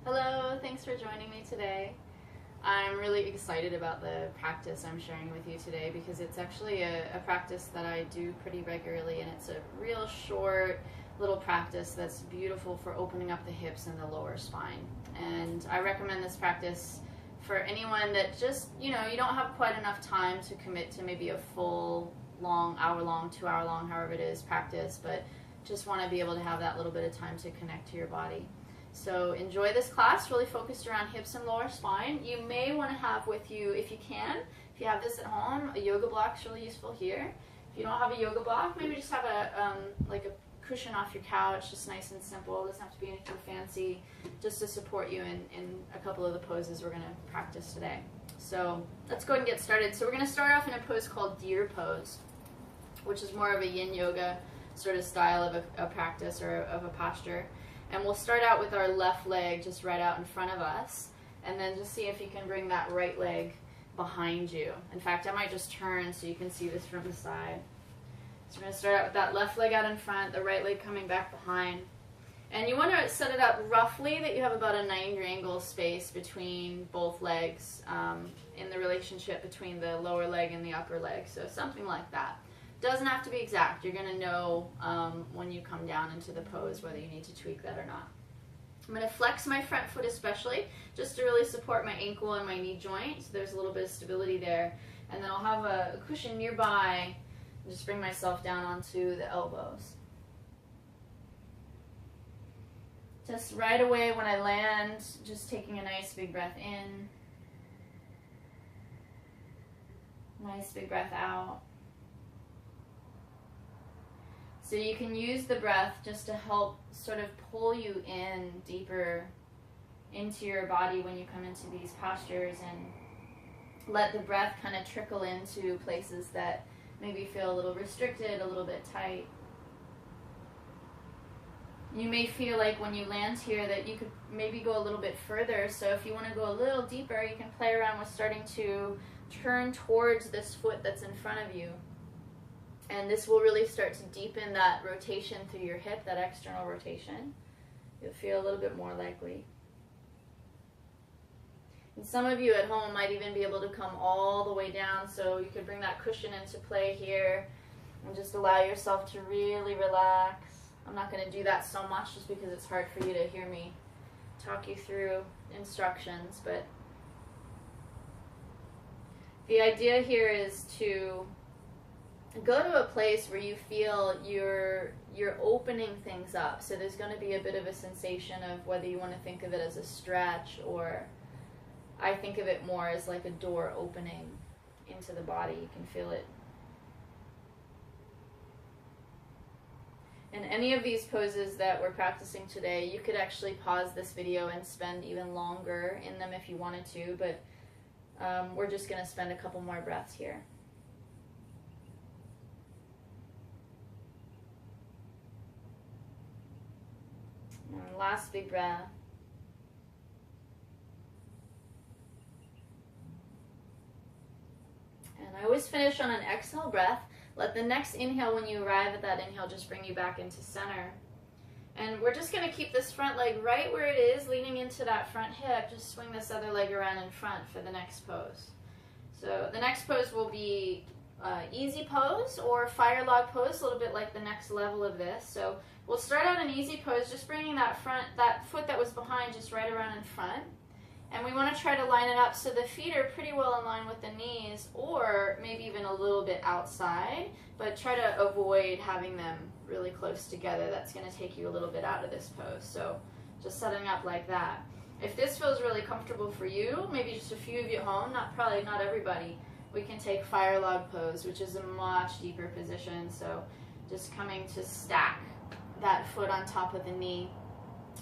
Hello, thanks for joining me today. I'm really excited about the practice I'm sharing with you today because it's actually a practice that I do pretty regularly, and it's a real short little practice that's beautiful for opening up the hips and the lower spine. And I recommend this practice for anyone that just, you don't have quite enough time to commit to maybe a full, long, hour-long, 2-hour-long, however it is, practice, but just want to be able to have that little bit of time to connect to your body. So enjoy this class, really focused around hips and lower spine. You may want to have with you, if you can, if you have this at home, a yoga block is really useful here. If you don't have a yoga block, maybe just have like a cushion off your couch, just nice and simple. It doesn't have to be anything fancy, just to support you in a couple of the poses we're going to practice today. So let's go ahead and get started. So we're going to start off in a pose called deer pose, which is more of a yin yoga sort of style of a practice or of a posture. And we'll start out with our left leg just right out in front of us, and then just see if you can bring that right leg behind you. In fact, I might just turn so you can see this from the side. So we're going to start out with that left leg out in front, the right leg coming back behind. And you want to set it up roughly that you have about a 90 angle space between both legs in the relationship between the lower leg and the upper leg. So something like that. Doesn't have to be exact. You're going to know when you come down into the pose whether you need to tweak that or not. I'm going to flex my front foot especially, just to really support my ankle and my knee joint. So there's a little bit of stability there. And then I'll have a cushion nearby and just bring myself down onto the elbows. Just right away when I land, just taking a nice big breath in. Nice big breath out. So you can use the breath just to help sort of pull you in deeper into your body when you come into these postures, and let the breath kind of trickle into places that maybe feel a little restricted, a little bit tight. You may feel like when you land here that you could maybe go a little bit further. So if you want to go a little deeper, you can play around with starting to turn towards this foot that's in front of you. And this will really start to deepen that rotation through your hip, that external rotation. You'll feel a little bit more likely. And some of you at home might even be able to come all the way down, so you could bring that cushion into play here and just allow yourself to really relax. I'm not going to do that so much just because it's hard for you to hear me talk you through instructions, but the idea here is to go to a place where you feel you're opening things up. So there's going to be a bit of a sensation of whether you want to think of it as a stretch, or I think of it more as like a door opening into the body. You can feel it. In any of these poses that we're practicing today, you could actually pause this video and spend even longer in them if you wanted to, but we're just going to spend a couple more breaths here. And last big breath. And I always finish on an exhale breath. Let the next inhale, when you arrive at that inhale, just bring you back into center. And we're just going to keep this front leg right where it is, leaning into that front hip. Just swing this other leg around in front for the next pose. So the next pose will be easy pose or fire log pose, a little bit like the next level of this. So we'll start out in easy pose, just bringing that foot that was behind just right around in front. And we want to try to line it up so the feet are pretty well in line with the knees, or maybe even a little bit outside, but try to avoid having them really close together. That's going to take you a little bit out of this pose. So just setting up like that. If this feels really comfortable for you, maybe just a few of you at home, probably not everybody, we can take fire log pose, which is a much deeper position. So just coming to stack that foot on top of the knee.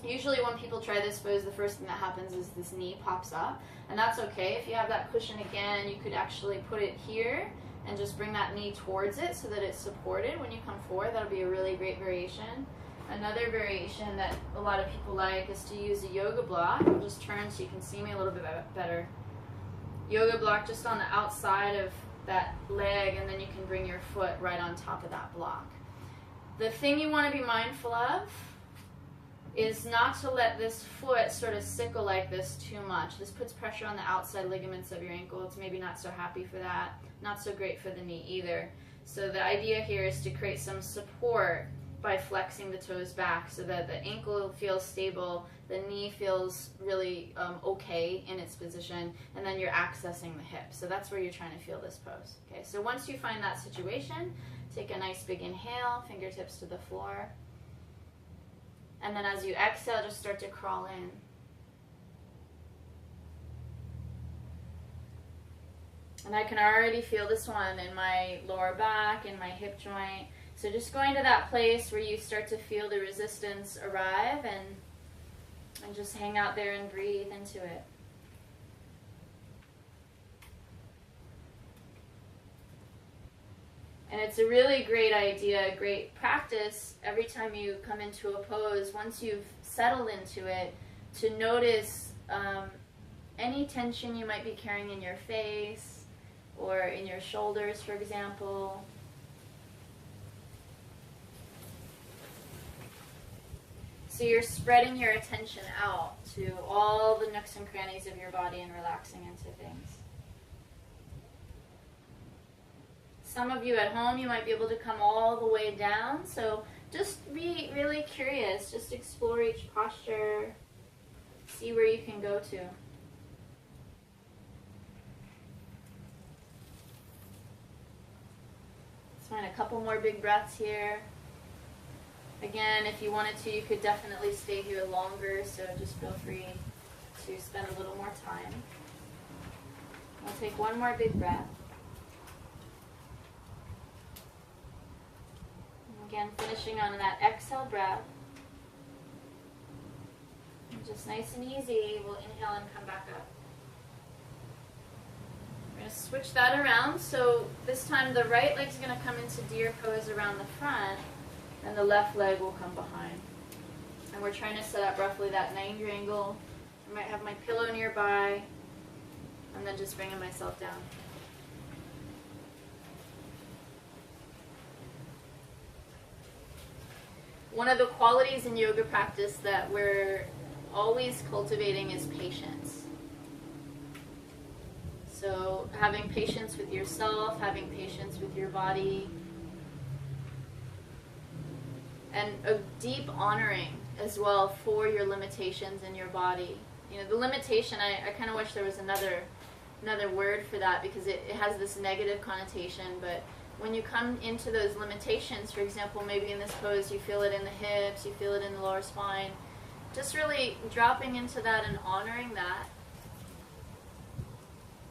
Usually when people try this pose, the first thing that happens is this knee pops up, and that's okay. If you have that cushion again, you could actually put it here and just bring that knee towards it so that it's supported when you come forward. That'll be a really great variation. Another variation that a lot of people like is to use a yoga block. I'll just turn so you can see me a little bit better. Yoga block just on the outside of that leg, and then you can bring your foot right on top of that block. The thing you want to be mindful of is not to let this foot sort of sickle like this too much. This puts pressure on the outside ligaments of your ankle. It's maybe not so happy for that. Not so great for the knee either. So the idea here is to create some support by flexing the toes back so that the ankle feels stable, the knee feels really okay in its position, and then you're accessing the hip. So that's where you're trying to feel this pose. Okay, so once you find that situation, take a nice big inhale, fingertips to the floor. And then as you exhale, just start to crawl in. And I can already feel this one in my lower back, in my hip joint. So just going to that place where you start to feel the resistance arrive and just hang out there and breathe into it. And it's a really great idea, great practice every time you come into a pose, once you've settled into it, to notice any tension you might be carrying in your face or in your shoulders, for example. So you're spreading your attention out to all the nooks and crannies of your body and relaxing into things. Some of you at home, you might be able to come all the way down, so just be really curious. Just explore each posture, see where you can go to. Let's find a couple more big breaths here. Again, if you wanted to, you could definitely stay here longer, so just feel free to spend a little more time. We'll take one more big breath. Again, finishing on that exhale breath. And just nice and easy, we'll inhale and come back up. We're going to switch that around. So this time the right leg's going to come into deer pose around the front, and the left leg will come behind. And we're trying to set up roughly that 90 angle. I might have my pillow nearby, and then just bringing myself down. One of the qualities in yoga practice that we're always cultivating is patience. So having patience with yourself, having patience with your body, and a deep honoring as well for your limitations in your body. You know, the limitation, I kind of wish there was another word for that, because it has this negative connotation, but when you come into those limitations, for example, maybe in this pose you feel it in the hips, you feel it in the lower spine, just really dropping into that and honoring that.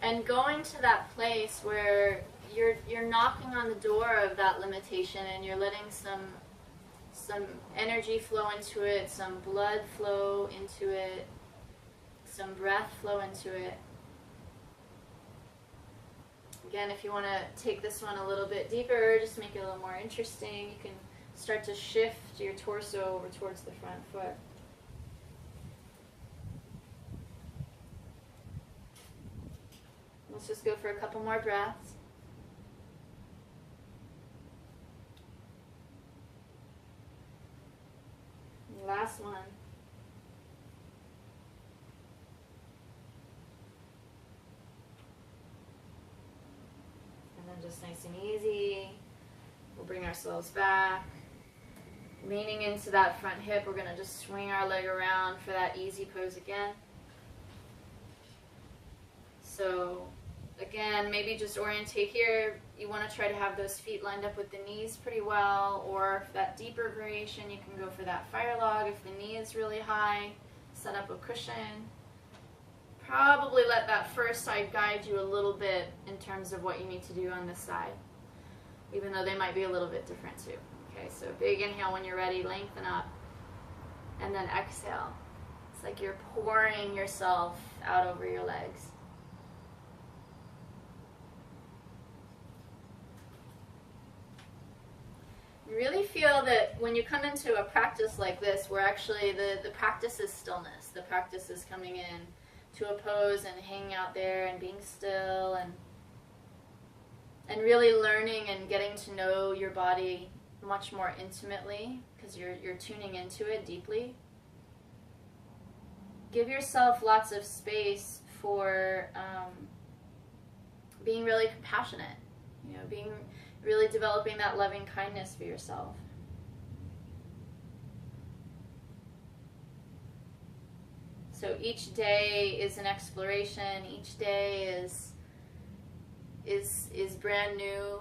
And going to that place where you're knocking on the door of that limitation and you're letting some energy flow into it, some blood flow into it, some breath flow into it. Again, if you want to take this one a little bit deeper, just make it a little more interesting, you can start to shift your torso over towards the front foot. Let's just go for a couple more breaths. Last one. And then just nice and easy, we'll bring ourselves back. Leaning into that front hip, we're going to just swing our leg around for that easy pose again. So again, maybe just orientate here. You want to try to have those feet lined up with the knees pretty well, or for that deeper variation, you can go for that fire log. If the knee is really high, set up a cushion. Probably let that first side guide you a little bit in terms of what you need to do on this side, even though they might be a little bit different too. Okay, so big inhale when you're ready, lengthen up, and then exhale. It's like you're pouring yourself out over your legs. Really feel that when you come into a practice like this, where actually the practice is stillness, the practice is coming in to a pose and hanging out there and being still and really learning and getting to know your body much more intimately, because you're tuning into it deeply. give yourself lots of space for being really compassionate, you know, being really developing that loving kindness for yourself. So each day is an exploration. Each day is brand new.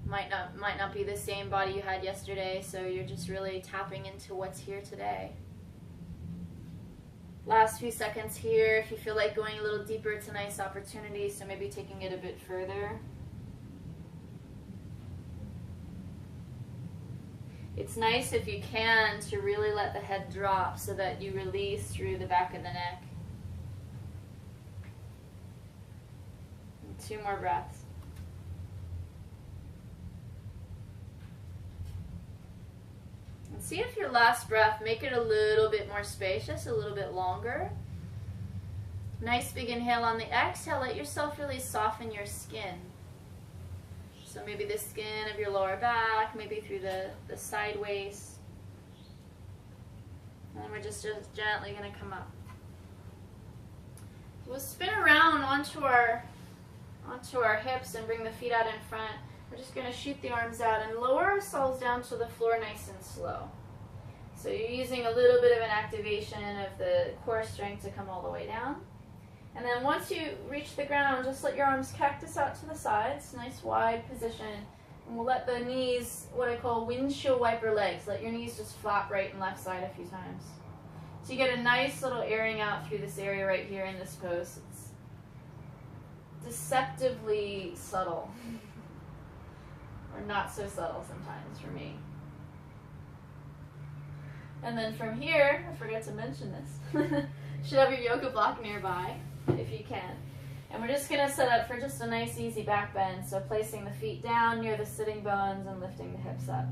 Might not be the same body you had yesterday, so you're just really tapping into what's here today. Last few seconds here. If you feel like going a little deeper, it's a nice opportunity, so maybe taking it a bit further. It's nice if you can to really let the head drop so that you release through the back of the neck. And 2 more breaths. And see if your last breath, make it a little bit more spacious, a little bit longer. Nice big inhale on the exhale. Let yourself really soften your skin. So maybe the skin of your lower back, maybe through the side waist. And then we're just gently going to come up. We'll spin around onto our hips and bring the feet out in front. We're just going to shoot the arms out and lower ourselves down to the floor nice and slow. So you're using a little bit of an activation of the core strength to come all the way down. And then once you reach the ground, just let your arms cactus out to the sides, nice wide position. And we'll let the knees, what I call windshield wiper legs, let your knees just flap right and left side a few times. So you get a nice little airing out through this area right here in this pose. It's deceptively subtle. Or not so subtle sometimes for me. And then from here, I forgot to mention this, should have your yoga block nearby, if you can. And we're just going to set up for just a nice easy back bend. So placing the feet down near the sitting bones and lifting the hips up.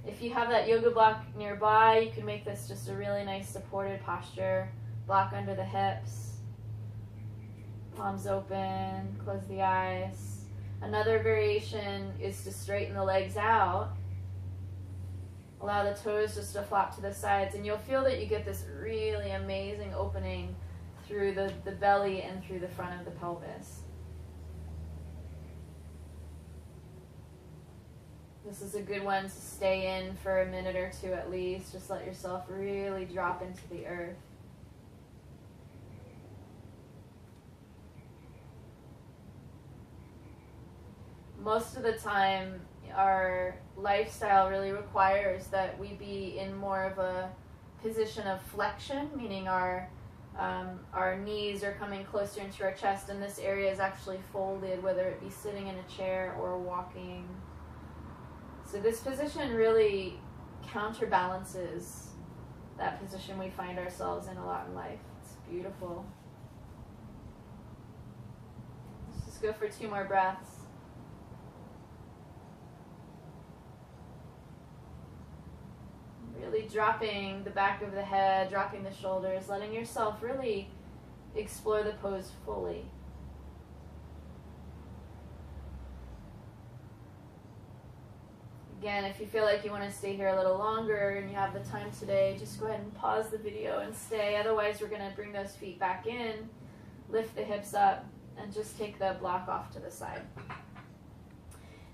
If you have that yoga block nearby, you can make this just a really nice supported posture. Block under the hips. Palms open, close the eyes. Another variation is to straighten the legs out. Allow the toes just to flap to the sides, and you'll feel that you get this really amazing opening through the belly and through the front of the pelvis. This is a good one to stay in for a minute or two at least. Just let yourself really drop into the earth. Most of the time, our lifestyle really requires that we be in more of a position of flexion, meaning our knees are coming closer into our chest, and this area is actually folded, whether it be sitting in a chair or walking. So this position really counterbalances that position we find ourselves in a lot in life. It's beautiful. Let's just go for 2 more breaths. Really dropping the back of the head, dropping the shoulders, letting yourself really explore the pose fully. Again, if you feel like you want to stay here a little longer and you have the time today, just go ahead and pause the video and stay. Otherwise, we're going to bring those feet back in, lift the hips up, and just take the block off to the side.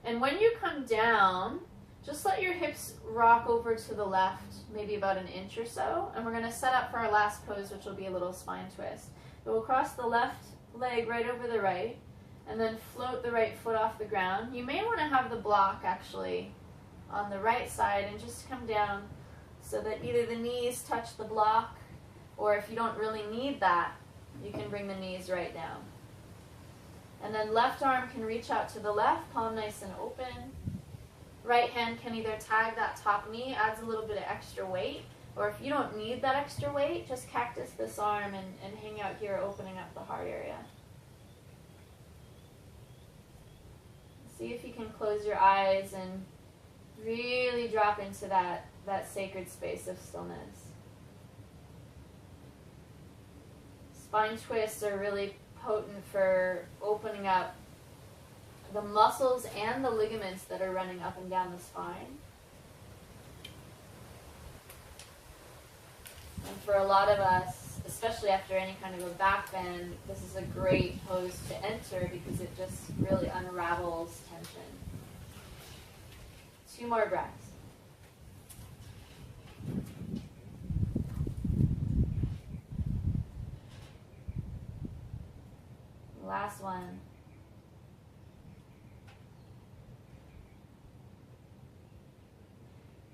And when you come down, just let your hips rock over to the left, maybe about an inch or so. And we're going to set up for our last pose, which will be a little spine twist. We'll cross the left leg right over the right, and then float the right foot off the ground. You may want to have the block actually on the right side and just come down so that either the knees touch the block, or if you don't really need that, you can bring the knees right down. And then left arm can reach out to the left, palm nice and open. Right hand can either tag that top knee, adds a little bit of extra weight, or if you don't need that extra weight, just cactus this arm and hang out here, opening up the heart area. See if you can close your eyes and really drop into that sacred space of stillness. Spine twists are really potent for opening up the muscles and the ligaments that are running up and down the spine. for a lot of us, especially after any kind of a back bend, this is a great pose to enter because it just really unravels tension. 2 more breaths. Last one.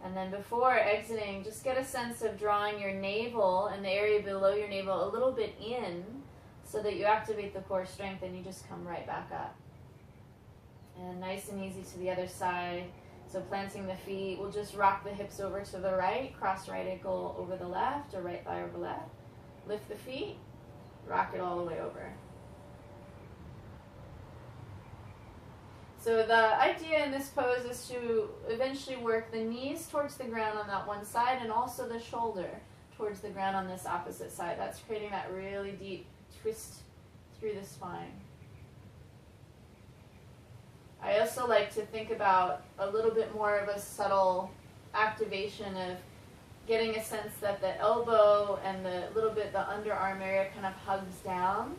And then before exiting, just get a sense of drawing your navel and the area below your navel a little bit in so that you activate the core strength and you just come right back up. And nice and easy to the other side. So planting the feet, we'll just rock the hips over to the right, cross right ankle over the left or right thigh over left. Lift the feet, rock it all the way over. So the idea in this pose is to eventually work the knees towards the ground on that one side and also the shoulder towards the ground on this opposite side. That's creating that really deep twist through the spine. I also like to think about a little bit more of a subtle activation of getting a sense that the elbow and the little bit the underarm area kind of hugs down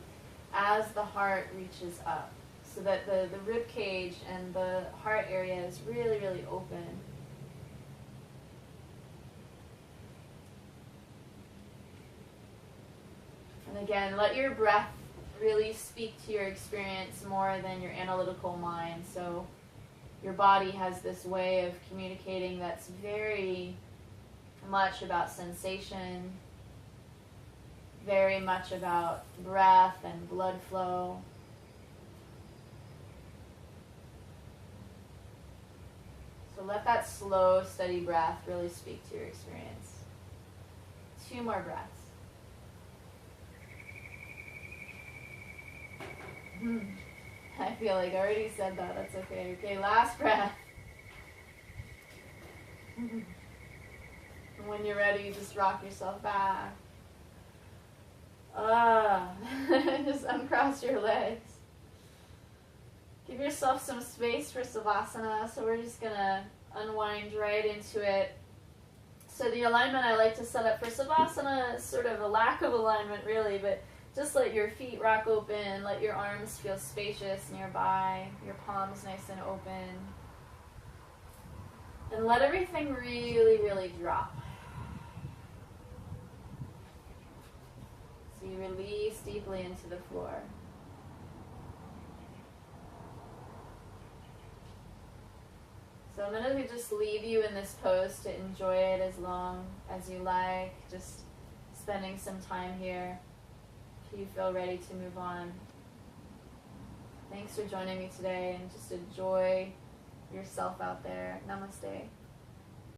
as the heart reaches up, so that the rib cage and the heart area is really, really open. And again, let your breath really speak to your experience more than your analytical mind. So your body has this way of communicating that's very much about sensation, very much about breath and blood flow. So let that slow, steady breath really speak to your experience. 2 more breaths. I feel like I already said that. That's okay. Okay, last breath. And when you're ready, just rock yourself back. Just uncross your legs. Give yourself some space for Savasana. So we're just going to unwind right into it. So the alignment I like to set up for Savasana is sort of a lack of alignment, really, but just let your feet rock open, let your arms feel spacious nearby, your palms nice and open. And let everything really, really drop. So you release deeply into the floor. So I'm going to just leave you in this pose to enjoy it as long as you like, just spending some time here. You feel ready to move on. Thanks for joining me today, and just enjoy yourself out there. Namaste.